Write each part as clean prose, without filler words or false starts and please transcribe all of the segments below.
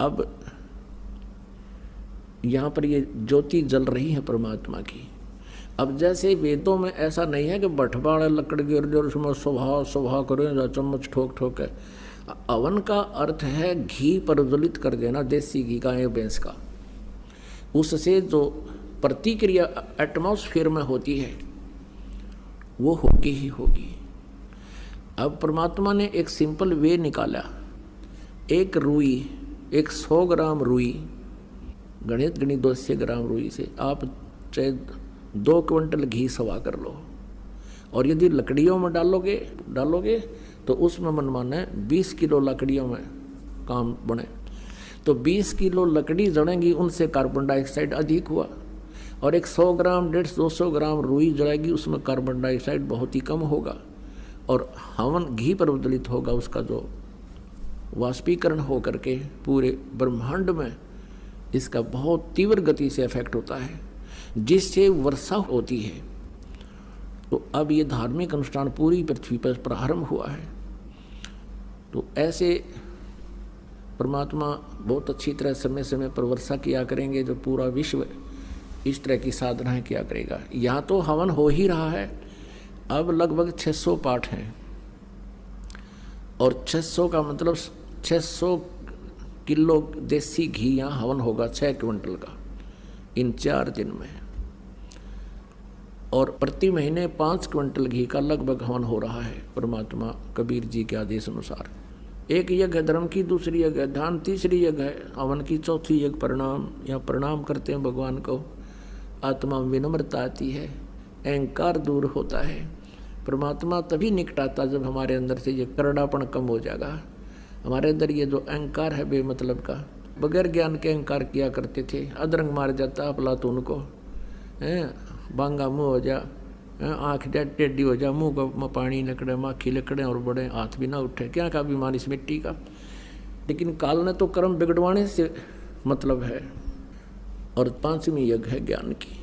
अब यहाँ पर ये ज्योति जल रही है परमात्मा की। अब जैसे वेदों में ऐसा नहीं है कि बठबाड़ लकड़ गिर जो उसमें सुबह सुबह करें चम्मच ठोक ठोक है। अवन का अर्थ है घी प्रज्वलित कर देना, देसी घी का या भैंस का। उससे जो प्रतिक्रिया एटमॉस्फेयर में होती है वो होगी ही होगी। अब परमात्मा ने एक सिंपल वे निकाला। एक रुई, एक 100 ग्राम रुई, गणित 200 ग्राम रुई से आप चाहे 2 क्विंटल घी सवा कर लो, और यदि लकड़ियों में डालोगे तो उसमें मनमाना है 20 किलो लकड़ियों में काम बने। तो 20 किलो लकड़ी जड़ेंगी, उनसे कार्बन डाइऑक्साइड अधिक हुआ। और एक 100 ग्राम 150-200 ग्राम रुई जड़ेगी, उसमें कार्बन डाइऑक्साइड बहुत ही कम होगा। और हवन घी प्रज्वलित होगा, उसका जो वाष्पीकरण हो करके पूरे ब्रह्मांड में इसका बहुत तीव्र गति से इफेक्ट होता है, जिससे वर्षा होती है। तो अब ये धार्मिक अनुष्ठान पूरी पृथ्वी पर प्रारंभ हुआ है। तो ऐसे परमात्मा बहुत अच्छी तरह समय समय पर वर्षा किया करेंगे, जो पूरा विश्व इस तरह की साधनाएं किया करेगा। यहाँ तो हवन हो ही रहा है। अब लगभग 600 पाठ हैं, और 600 का मतलब 600 किलो देसी घी यहाँ हवन होगा, 6 क्विंटल का, इन 4 दिन में। और प्रति महीने 5 क्विंटल घी का लगभग हवन हो रहा है परमात्मा कबीर जी के आदेश अनुसार। एक यज्ञ है धर्म की, दूसरी यज्ञ है ध्यान, तीसरी यज्ञ है हवन की, चौथी यज्ञ प्रणाम। या प्रणाम करते हैं भगवान को, आत्मा में विनम्रता आती है, अहंकार दूर होता है। परमात्मा तभी निकट आता जब हमारे अंदर से ये करड़ापन कम हो जाएगा। हमारे अंदर ये जो अहंकार है बेमतलब का, बगैर ज्ञान के अहंकार किया करते थे, अदरंग मार जाता अफलातून को, बांगा मुँह हो जा, आँख टेढ़ी हो जा, मुँह को पानी निकले, माखी निकले, और बड़े हाथ भी ना उठे, क्या का बीमारी इस मिट्टी का। लेकिन काल ने तो कर्म बिगड़वाने से मतलब है। और 5वीं यज्ञ है ज्ञान की।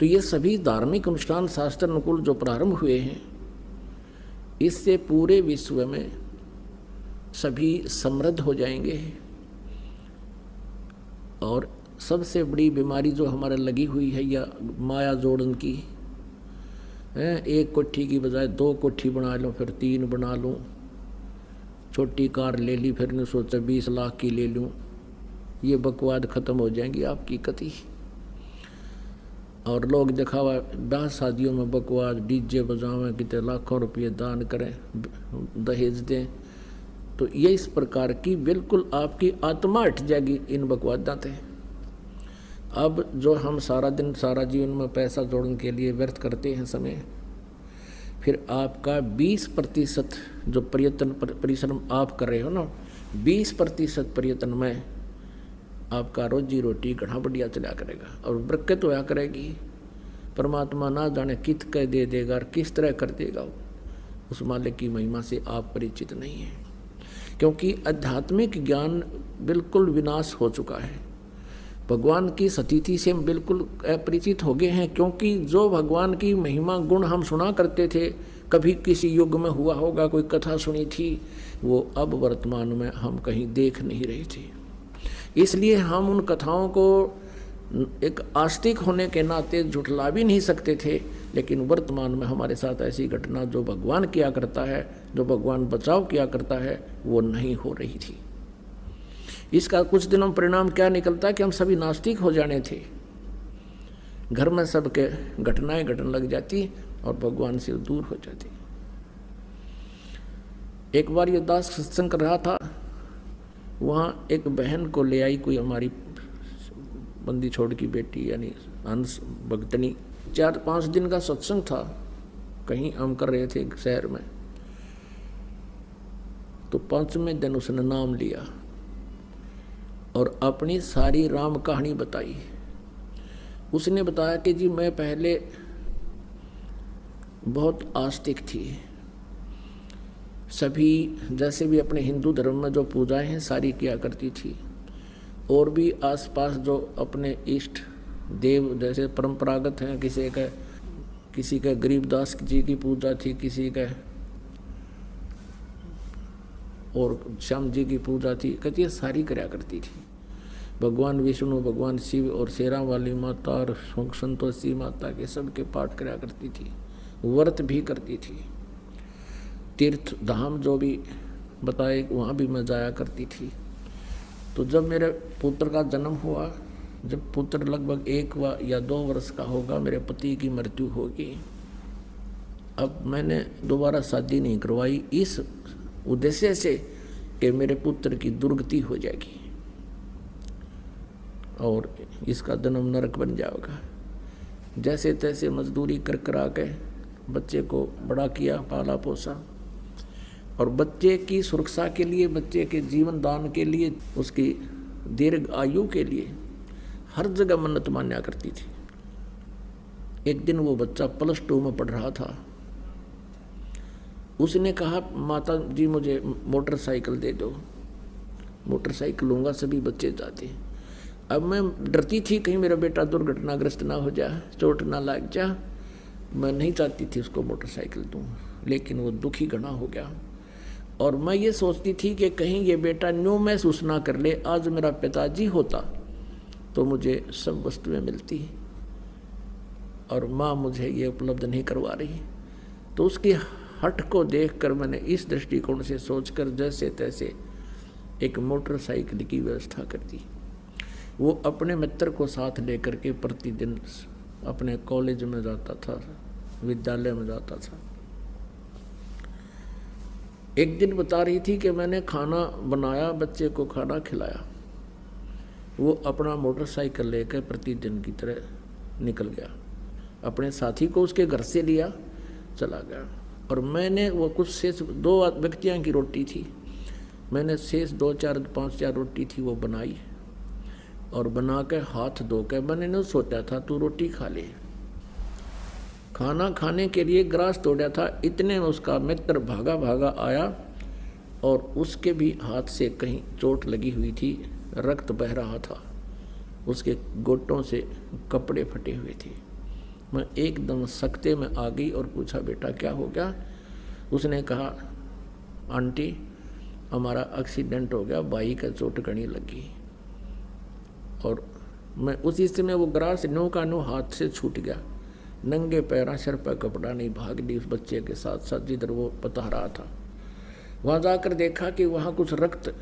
तो ये सभी धार्मिक अनुष्ठान शास्त्र अनुकूल जो प्रारंभ हुए हैं, इससे पूरे विश्व में सभी समृद्ध हो जाएंगे। और सबसे बड़ी बीमारी जो हमारे लगी हुई है या माया जोड़न की है, एक कोठी की बजाय 2 कोठी बना लो, फिर 3 बना लूँ, छोटी कार ले ली, फिर ने सोचा 20 लाख की ले लूँ। ये बकवाद ख़त्म हो जाएंगी आपकी कति। और लोग दिखावा ब्याह शादियों में बकवाद, डीजे बजावें, कितने लाखों रुपये दान करें, दहेज दें। तो ये इस प्रकार की बिल्कुल आपकी आत्मा हट जाएगी इन बकवादां से। अब जो हम सारा दिन सारा जीवन में पैसा जोड़ने के लिए व्यर्थ करते हैं समय, फिर आपका 20% जो प्रयत्न परिश्रम आप कर रहे हो ना, 20% प्रयत्न में आपका रोजी रोटी घना बढ़िया चला करेगा और बरकत होया करेगी। परमात्मा ना जाने कित कह दे देगा और किस तरह कर देगा, उस मालिक की महिमा से आप परिचित नहीं हैं। क्योंकि आध्यात्मिक ज्ञान बिल्कुल विनाश हो चुका है। भगवान की सतीथि से हम बिल्कुल अपरिचित हो गए हैं। क्योंकि जो भगवान की महिमा गुण हम सुना करते थे, कभी किसी युग में हुआ होगा, कोई कथा सुनी थी, वो अब वर्तमान में हम कहीं देख नहीं रहे थे। इसलिए हम उन कथाओं को एक आस्तिक होने के नाते झुठला भी नहीं सकते थे। लेकिन वर्तमान में हमारे साथ ऐसी घटना जो भगवान किया करता है, जो भगवान बचाव किया करता है, वो नहीं हो रही थी। इसका कुछ दिनों में परिणाम क्या निकलता है कि हम सभी नास्तिक हो जाने थे। घर में सबके घटनाएं घटने लग जाती और भगवान से दूर हो जाती। एक बार ये दास सत्संग कर रहा था, वहाँ एक बहन को ले आई कोई हमारी बंदी छोड़ की बेटी, यानी हंस भगतनी। 4-5 दिन का सत्संग था, कहीं हम कर रहे थे शहर में। तो 5वें दिन उसने नाम लिया और अपनी सारी राम कहानी बताई। उसने बताया कि जी मैं पहले बहुत आस्तिक थी, सभी जैसे भी अपने हिंदू धर्म में जो पूजाएं हैं सारी किया करती थी, और भी आसपास जो अपने इष्ट देव जैसे परंपरागत हैं, किसी का गरीबदास जी की पूजा थी, किसी का और श्याम जी की पूजा थी, कहती है सारी कराया करती थी। भगवान विष्णु, भगवान शिव और शेरा वाली माता और संतोषी माता के सबके पाठ कराया करती थी, व्रत भी करती थी। तीर्थ धाम जो भी बताए वहाँ भी मैं जाया करती थी। तो जब मेरे पुत्र का जन्म हुआ, जब पुत्र लगभग 1 या 2 वर्ष का होगा, मेरे पति की मृत्यु होगी। अब मैंने दोबारा शादी नहीं करवाई इस उद्देश्य से कि मेरे पुत्र की दुर्गति हो जाएगी और इसका जन्म नरक बन जाएगा। जैसे तैसे मजदूरी कर करा के बच्चे को बड़ा किया, पाला पोसा, और बच्चे की सुरक्षा के लिए, बच्चे के जीवन दान के लिए, उसकी दीर्घ आयु के लिए हर जगह मन्नत मान्या करती थी। एक दिन वो बच्चा +2 में पढ़ रहा था। उसने कहा, माता जी मुझे मोटरसाइकिल दे दो। मोटरसाइकिल लूँगा, सभी बच्चे जाते। अब मैं डरती थी कहीं मेरा बेटा दुर्घटनाग्रस्त ना हो जाए, चोट ना लग जा। मैं नहीं चाहती थी उसको मोटरसाइकिल दूँ, लेकिन वो दुखी घना हो गया। और मैं ये सोचती थी कि कहीं ये बेटा न्यू महसूस ना कर ले, आज मेरा पिताजी होता तो मुझे सब वस्तुएं मिलती और माँ मुझे ये उपलब्ध नहीं करवा रही। तो उसकी हट को देखकर मैंने इस दृष्टिकोण से सोचकर जैसे तैसे एक मोटरसाइकिल की व्यवस्था कर दी। वो अपने मित्र को साथ लेकर के प्रतिदिन अपने कॉलेज में जाता था, विद्यालय में जाता था। एक दिन बता रही थी कि मैंने खाना बनाया, बच्चे को खाना खिलाया। वो अपना मोटरसाइकिल लेकर प्रतिदिन की तरह निकल गया, अपने साथी को उसके घर से लिया, चला गया। और मैंने वो कुछ शेष 2 व्यक्तियों की रोटी थी, मैंने शेष 2-4-5 रोटी थी वो बनाई और बना के हाथ धो के मैंने नहीं सोचा था तू रोटी खा ले। खाना खाने के लिए ग्रास तोड़ा था, इतने में उसका मित्र भागा भागा आया और उसके भी हाथ से कहीं चोट लगी हुई थी, रक्त बह रहा था, उसके घुटनों से कपड़े फटे हुए थे। मैं एकदम सख्ते में आ गई और पूछा, बेटा क्या हो गया? उसने कहा, आंटी हमारा एक्सीडेंट हो गया, भाई का चोट कहीं लगी। और मैं उसी समय वो ग्रास नो का नो हाथ से छूट गया, नंगे पैरा, सिर पर कपड़ा नहीं, भाग ली उस बच्चे के साथ साथ जिधर वो बता रहा था। वहाँ जाकर देखा कि वहाँ कुछ रक्त,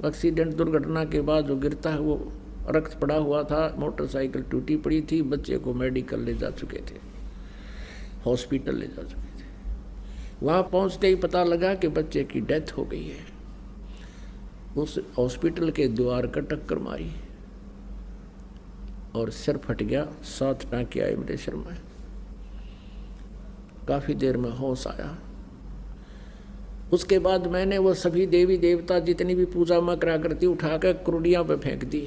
एक्सीडेंट दुर्घटना के बाद जो गिरता है वो रक्त पड़ा हुआ था, मोटरसाइकिल टूटी पड़ी थी, बच्चे को मेडिकल ले जा चुके थे, हॉस्पिटल ले जा चुके थे। वहाँ पहुँचते ही पता लगा कि बच्चे की डेथ हो गई है। उस हॉस्पिटल के द्वार का टक्कर मारी और सिर फट गया, 7 टाँके आए मेरे सिर में। काफ़ी देर में होश आया। उसके बाद मैंने वो सभी देवी देवता जितनी भी पूजा मैं करा करती उठाकर कुर्डियाँ पे फेंक दी,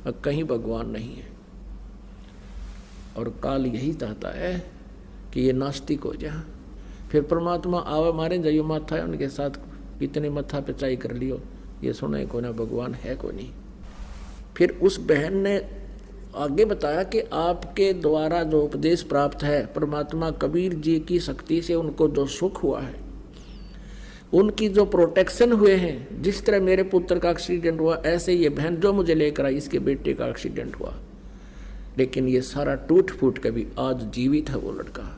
अब कहीं भगवान नहीं है। और काल यही चाहता है कि ये नास्तिक हो जाए, फिर परमात्मा आवे मारे जाइयो माथा है उनके साथ कितने मत्था पे चाई कर लियो, ये सुने को ना भगवान है को नहीं। फिर उस बहन ने आगे बताया कि आपके द्वारा जो उपदेश प्राप्त है परमात्मा कबीर जी की शक्ति से उनको जो सुख हुआ है, उनकी जो प्रोटेक्शन हुए हैं, जिस तरह मेरे पुत्र का एक्सीडेंट हुआ ऐसे ये बहन जो मुझे लेकर आई इसके बेटे का एक्सीडेंट हुआ, लेकिन ये सारा टूट फूट के भी आज जीवित है वो लड़का।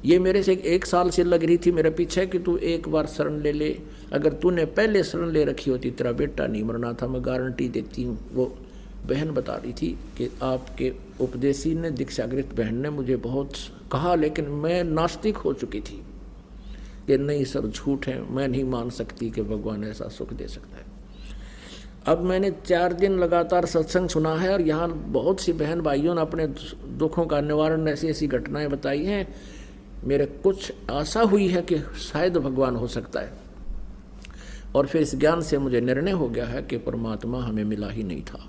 ये मेरे से 1 साल से लग रही थी मेरे पीछे कि तू एक बार शरण ले ले, अगर तूने पहले शरण ले रखी होती तेरा बेटा नहीं मरना था, मैं गारंटी देती हूँ। वो बहन बता रही थी कि आपके उपदेशी ने, दीक्षागृत बहन ने मुझे बहुत कहा, लेकिन मैं नास्तिक हो चुकी थी कि नहीं सर झूठ है, मैं नहीं मान सकती कि भगवान ऐसा सुख दे सकता है। अब मैंने 4 दिन लगातार सत्संग सुना है और यहाँ बहुत सी बहन भाइयों ने अपने दुखों का निवारण ऐसी ऐसी घटनाएं बताई हैं। मेरे कुछ आशा हुई है कि शायद भगवान हो सकता है, और फिर इस ज्ञान से मुझे निर्णय हो गया है कि परमात्मा हमें मिला ही नहीं था।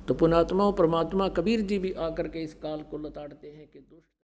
तो पुणात्मा परमात्मा कबीर जी भी आकर के इस काल को लताड़ते हैं कि दुष्ट